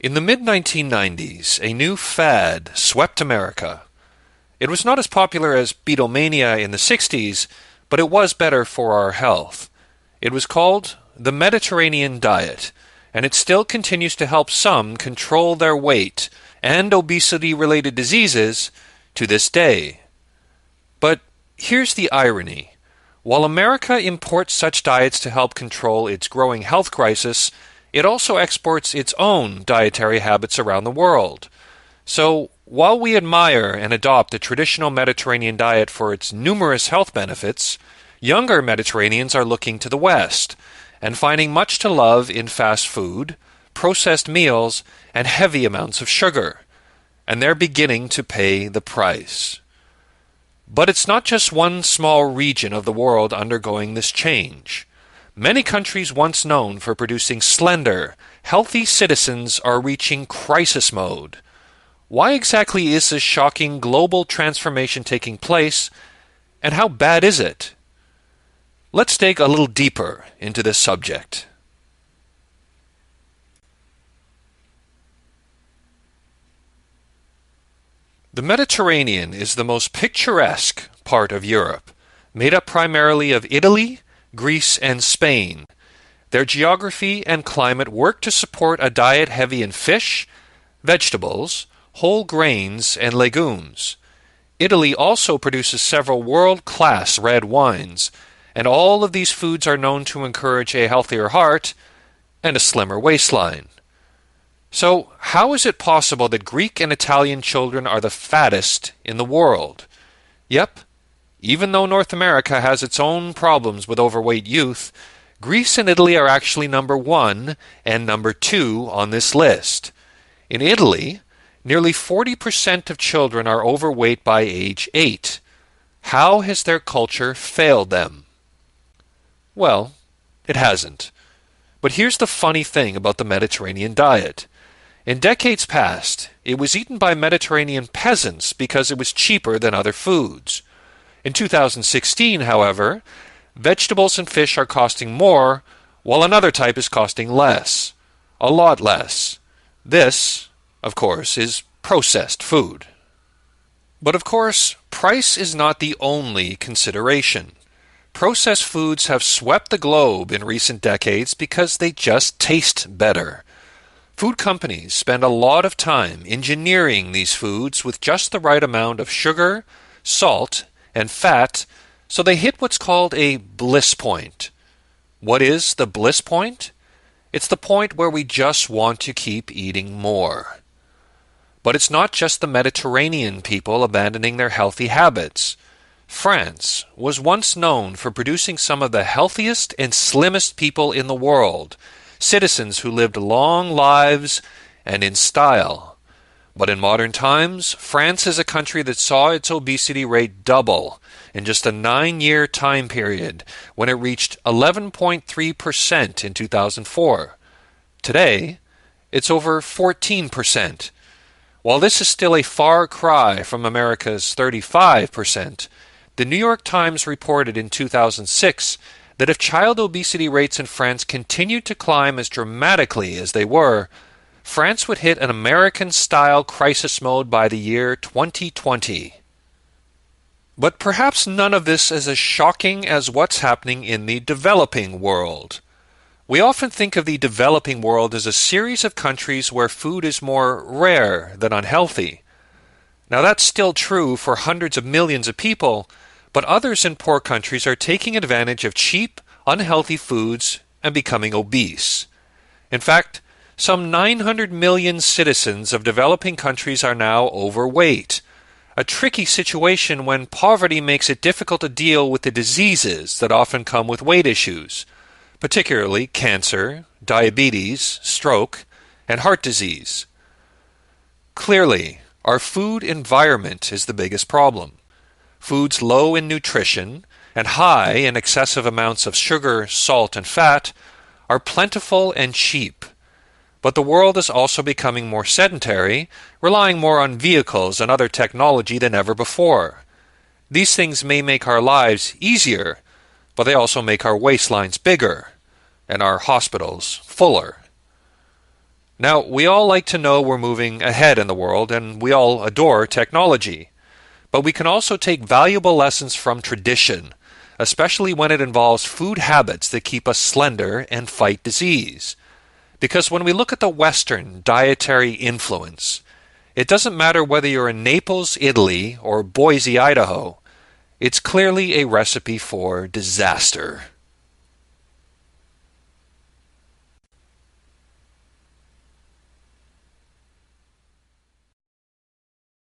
In the mid-1990s, a new fad swept America. It was not as popular as Beatlemania in the 60s, but it was better for our health. It was called the Mediterranean diet, and it still continues to help some control their weight and obesity-related diseases to this day. But here's the irony. While America imports such diets to help control its growing health crisis, it also exports its own dietary habits around the world. So, while we admire and adopt the traditional Mediterranean diet for its numerous health benefits, younger Mediterraneans are looking to the West and finding much to love in fast food, processed meals, and heavy amounts of sugar. And they're beginning to pay the price. But it's not just one small region of the world undergoing this change. Many countries once known for producing slender, healthy citizens are reaching crisis mode. Why exactly is this shocking global transformation taking place, and how bad is it? Let's dig a little deeper into this subject. The Mediterranean is the most picturesque part of Europe, made up primarily of Italy, Greece, and Spain. Their geography and climate work to support a diet heavy in fish, vegetables, whole grains, and legumes. Italy also produces several world-class red wines, and all of these foods are known to encourage a healthier heart and a slimmer waistline. So, how is it possible that Greek and Italian children are the fattest in the world? Yep, even though North America has its own problems with overweight youth, Greece and Italy are actually number 1 and number 2 on this list. In Italy, nearly 40% of children are overweight by age 8. How has their culture failed them? Well, it hasn't. But here's the funny thing about the Mediterranean diet. In decades past, it was eaten by Mediterranean peasants because it was cheaper than other foods. In 2016, however, vegetables and fish are costing more, while another type is costing less. A lot less. This, of course, is processed food. But of course, price is not the only consideration. Processed foods have swept the globe in recent decades because they just taste better. Food companies spend a lot of time engineering these foods with just the right amount of sugar, salt, and fat, so they hit what's called a bliss point. What is the bliss point? It's the point where we just want to keep eating more. But it's not just the Mediterranean people abandoning their healthy habits. France was once known for producing some of the healthiest and slimmest people in the world, citizens who lived long lives and in style. But in modern times, France is a country that saw its obesity rate double in just a 9-year time period when it reached 11.3% in 2004. Today, it's over 14%. While this is still a far cry from America's 35%, the New York Times reported in 2006 that if child obesity rates in France continued to climb as dramatically as they were, France would hit an American-style crisis mode by the year 2020. But perhaps none of this is as shocking as what's happening in the developing world. We often think of the developing world as a series of countries where food is more rare than unhealthy. Now that's still true for hundreds of millions of people, but others in poor countries are taking advantage of cheap, unhealthy foods and becoming obese. In fact, some 900 million citizens of developing countries are now overweight, a tricky situation when poverty makes it difficult to deal with the diseases that often come with weight issues, particularly cancer, diabetes, stroke, and heart disease. Clearly, our food environment is the biggest problem. Foods low in nutrition and high in excessive amounts of sugar, salt, and fat are plentiful and cheap. But the world is also becoming more sedentary, relying more on vehicles and other technology than ever before. These things may make our lives easier, but they also make our waistlines bigger and our hospitals fuller. Now, we all like to know we're moving ahead in the world, and we all adore technology. But we can also take valuable lessons from tradition, especially when it involves food habits that keep us slender and fight disease. Because when we look at the Western dietary influence, it doesn't matter whether you're in Naples, Italy, or Boise, Idaho, it's clearly a recipe for disaster.